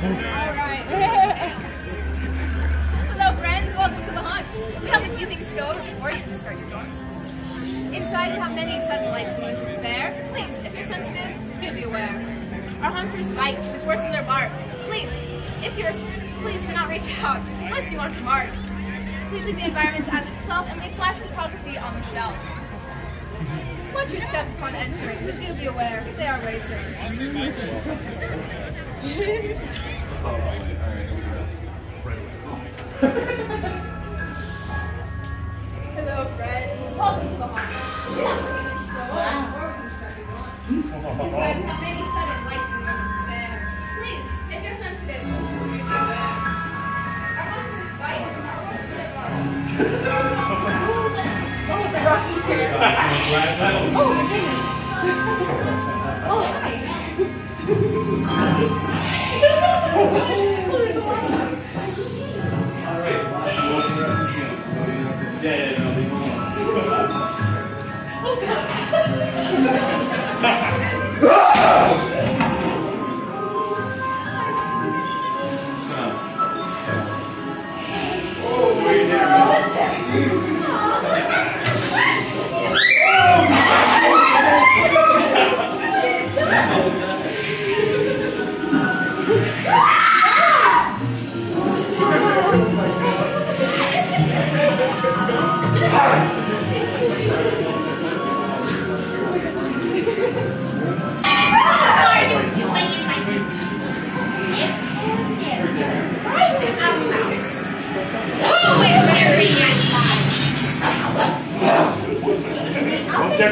Alright. Hello friends, welcome to the hunt. We have a few things to go over before you can start your hunt. Inside we have many sudden lights and noises to bear. Please, if you're sensitive, do be aware. Our hunters bite, it's worse than their bark. Please do not reach out unless you want to mark. Please leave the environment as itself and leave flash photography on the shelf. Once you step upon entering, please do be aware they are racers. Hello friends, welcome to the hunt. Inside we have many sudden lights and noises to bear. Please, if you're sensitive, be aware. Our hunters bite, our horses get bark. Oh, the rush is here. Oh my goodness. Oh, hi.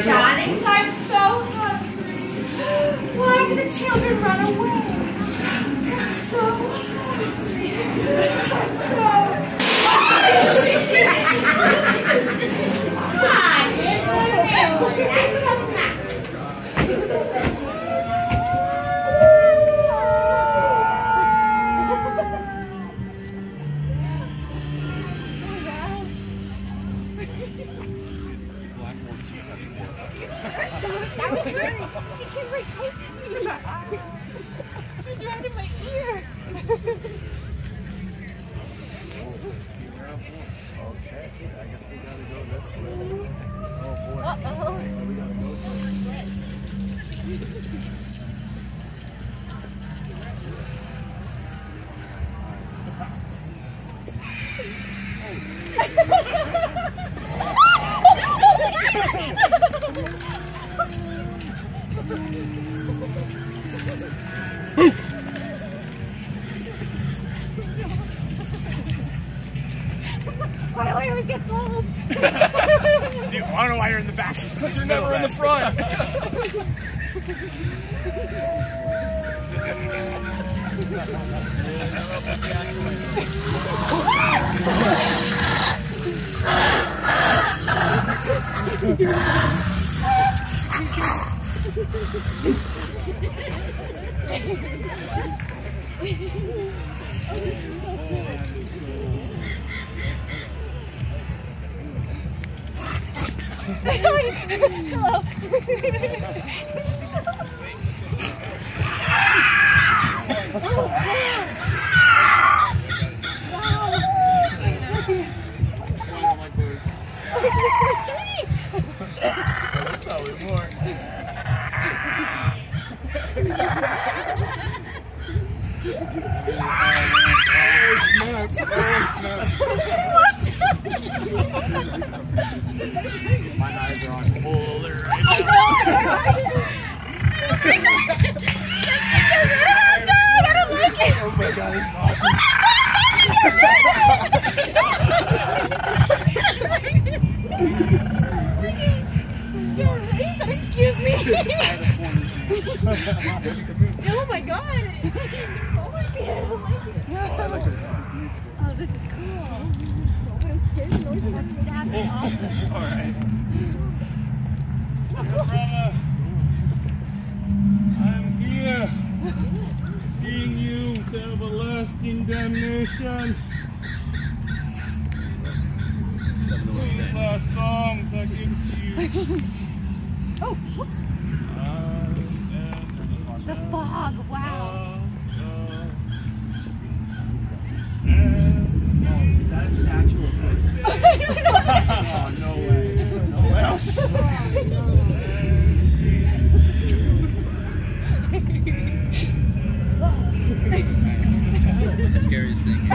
Darlings, I'm so hungry. Why did the children run away? I'm so hungry. I'm so That was her. She came right close to me. She was right in my ear. Okay, I guess we gotta go this way. Oh boy. Uh-oh. We gotta go this way. Why do I always get cold? Dude, I don't know why you're in the back. Because you're never in the front. Hello. There's probably more. My eyes are on full alert right now. I know. I don't like it. Oh my god, it's awesome. Excuse me. Oh my god. Oh my god. Oh, this is cool. But I'm scared of noises. I'm stabbing off. Alright. I'm here. Seeing you to everlasting damnation. These last songs I give to you. Oh, whoops. The fog, wow. Oh, no way. No way. The scariest thing here.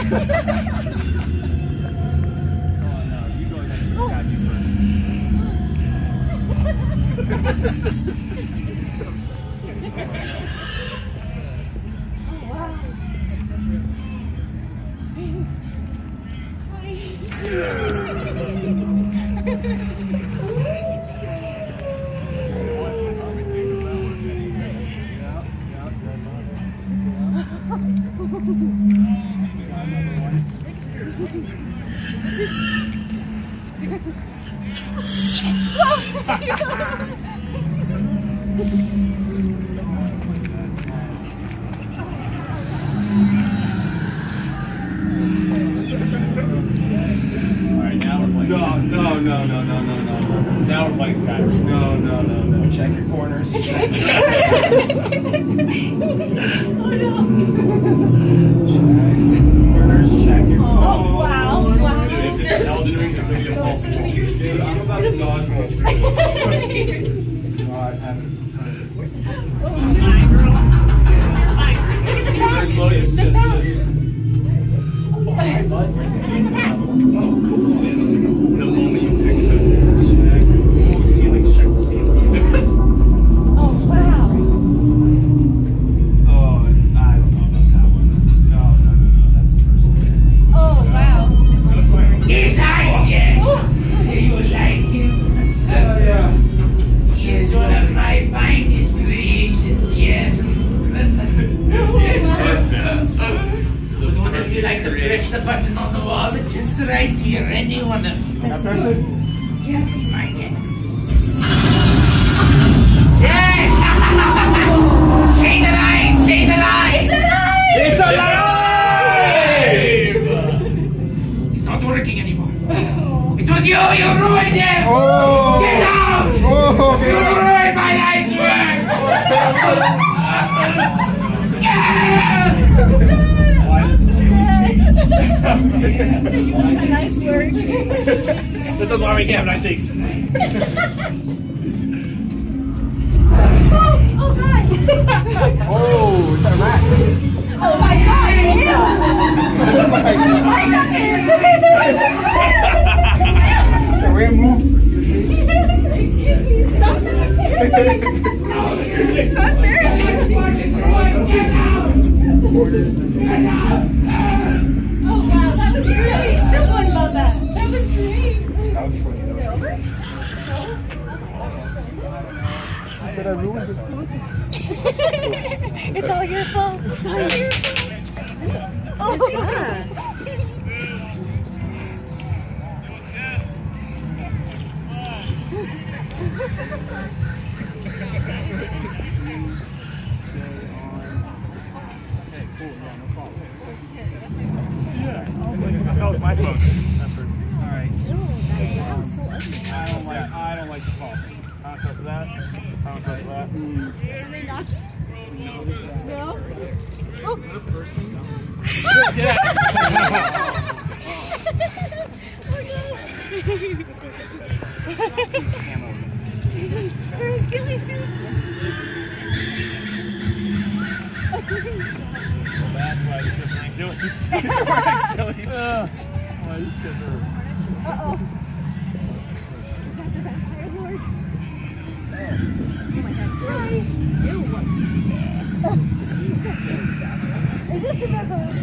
Oh no, you go next to the statue person. No. Now we're playing Skyrim. No. Check your corners. Check your corners. Check your corners. Oh, wow. Dude, if this is Elden Ring, there's gonna be a false wall. Dude, I'm about to dodge roll through this. God, have it. Look at the back. Just. The moment you take the check. Oh, ceilings, check the ceilings. Oh, wow. Oh, I don't know about that one. No, that's the first one. Oh, wow. He's nice, yes. Do you like him? Yeah. He is one of my finest creations, yes. If you like to press the button on the wall, it's just right here, any one of you. Can I press it? Yes, my guess. Yes! Say the line! Say the line! It's alive! It's not working anymore. It was you! You ruined him! Oh! Get out! Oh, You ruined my life's work! Why does the ceiling change? Nice work. This is why we can't have nice things. Oh, God. Oh, it's a rat. Oh, my God. Ew. Can we move? Excuse me. Stop that. It's so embarrassing. Oh, wow. That was great. Still one about that. That was great. That was funny. Is it over? I said I ruined it. It's all your fault. It's all your fault. Oh, yeah. That was my phone. Alright. I don't like the fall. I don't trust that. I don't trust that. No? Oh. Yeah. Give me soup. That's why the kids ain't doing this. Why these kids are... Uh-oh. Is that the vampire lord? Oh my God. Hi. Ew. It's just a vampire.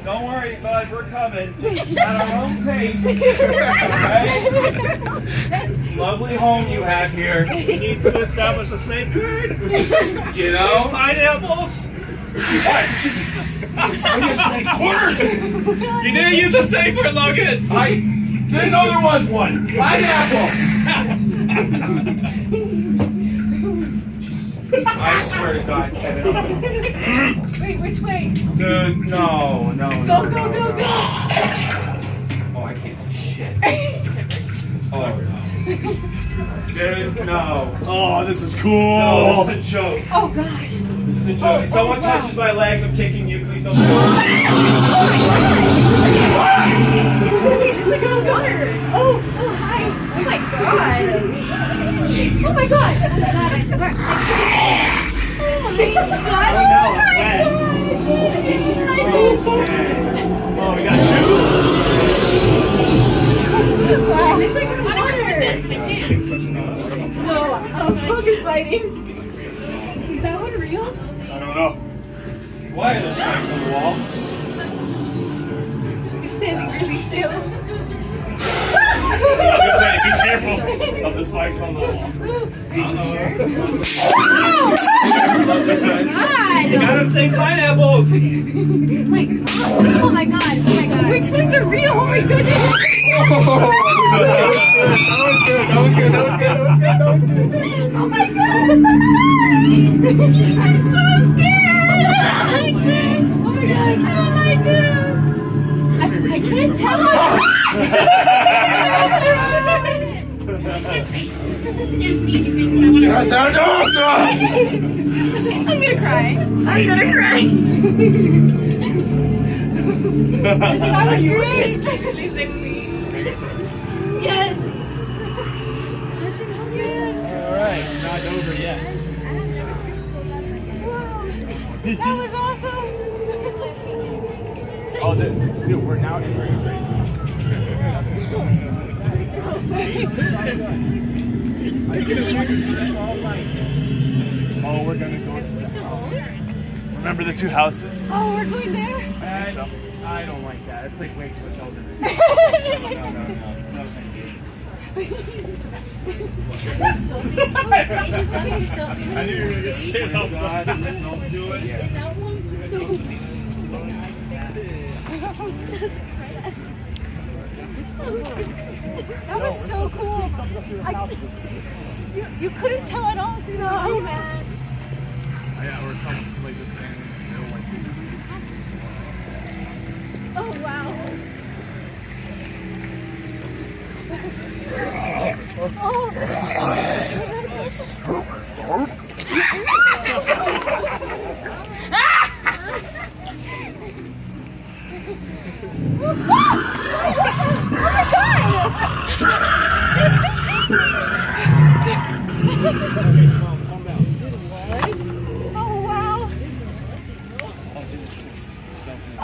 Don't worry, bud, we're coming. Just at our own pace. Alright? Lovely home you have here. We need to establish a safe word. You know? Pineapples. What? Jesus. Quarters. You didn't use a safe word, Logan. I didn't know there was one. Pineapple. I swear to God, Kevin. Wait, which way? Dude, no. Go. Oh, I can't see shit. Oh, no. Dude, no. Oh, this is cool. No, this is a joke. Oh gosh. This is a joke. If someone touches my legs, I'm kicking you. Please don't. It's like a water. Oh, hi. Oh my god. Oh my god. Oh my god. Oh, we got two. Wow, it's like water. No, I'm fucking fighting. Is that one real? I don't know. Why are there spikes on the wall? He's standing really still. I was gonna say, be careful of the spikes on the wall. God! You gotta say pineapples! Oh my god! Oh my god! Oh my god! Which ones are real? Oh my goodness! That was good. That was good. That was good. That was good. That was good. Oh my god! I'm so scared! I don't like this! Oh my god! I don't like this! I can't tell! I'm gonna cry. I'm gonna cry. That was great. Please save me. Yes. Alright, not over yet. That was awesome. Oh, dude, we're now in grade. Oh, we're gonna go. Remember the two houses? Oh, we're going there? I don't like that. It's like way too much older. No, thank you. I knew you were gonna get scared. Oh God, don't do it. That was so cool. You couldn't tell at all through the video, man. Yeah, or something like this thing. Oh, wow. Oh.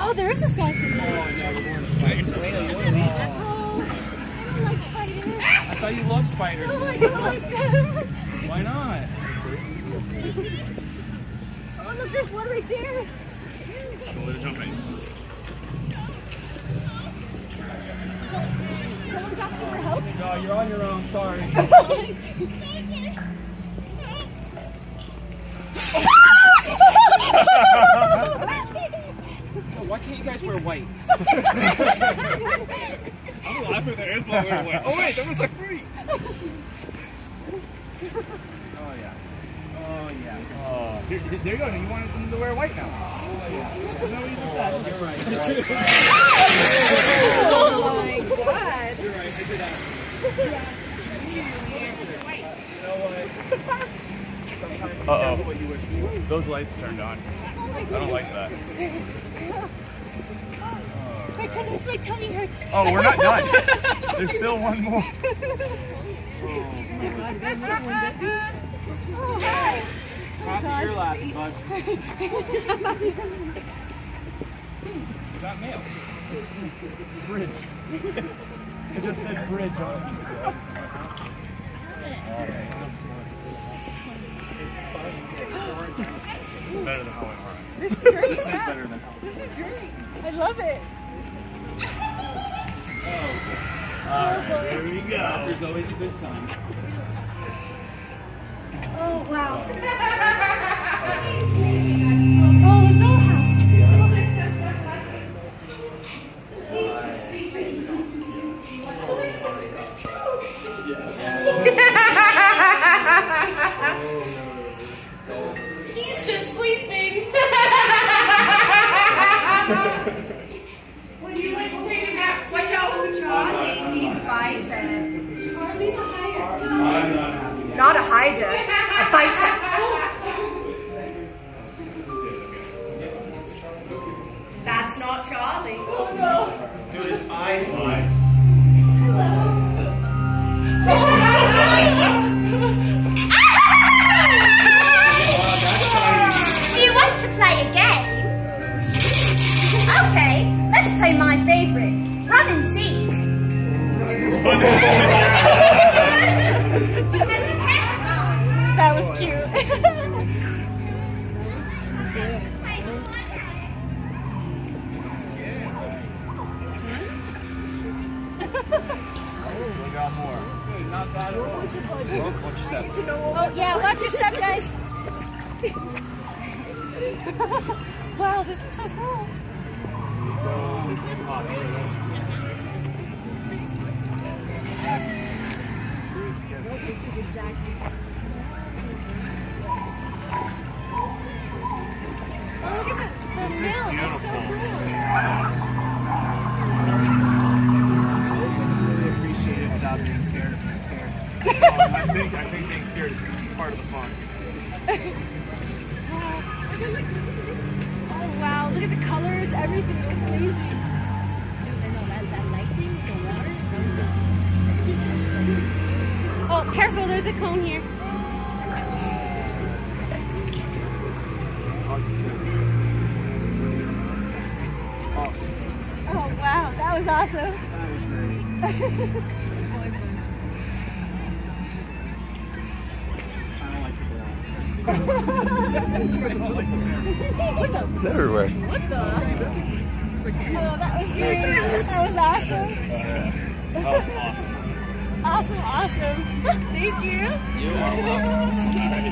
Oh, there is a skeleton. Oh, no, we're going to spiders. Oh, I don't like spiders. I thought you loved spiders. Oh, I don't like them. Why not? Oh, look, there's one right there. Someone's asking for help. No, you're on your own. Sorry. Why can't you guys wear white? I'm laughing there is no wear white. Oh wait, that was like free. Oh yeah. Oh yeah. Oh, here, there you go. You wanted them to wear white now. Oh yeah. Isn't that what you just said? You're right. You're right. Oh my god. You're right. I did that. You know what? Sometimes you get what you wish for. Those lights turned on. I don't like that. My goodness, my tummy hurts. Oh, we're not done. There's still one more. Oh, hi. Happy you're laughing, bud. You got mail. Bridge. It just said bridge on it. It's better than Halloween Horror. This is great. This is better than Halloween. This is great. I love it. Alright, here we go. There's always a good sign. Oh, wow. Oh, the dollhouse. He's just sleeping. Would you like to take a nap? Watch out for Charlie. He's fighting. Charlie's a higher. I'm not Not a hider, a biter. That's not Charlie. Oh no. Dude, his eyes wide. Do you want to play a game? Okay, let's play my favorite, run and seek. That was cute. We got more. Not bad at all. Watch your step. Oh yeah, watch your step, guys. Wow, this is so cool. Appreciate it without being scared of being scared. I think being scared is part of the fun. Oh wow, look at the colors, everything, it's amazing. Oh, careful, there's a cone here. Oh wow, that was awesome. That was great. I don't like the It's everywhere. Oh, that was great. That was awesome. That was awesome. Awesome, awesome. Thank you. You are welcome. All right.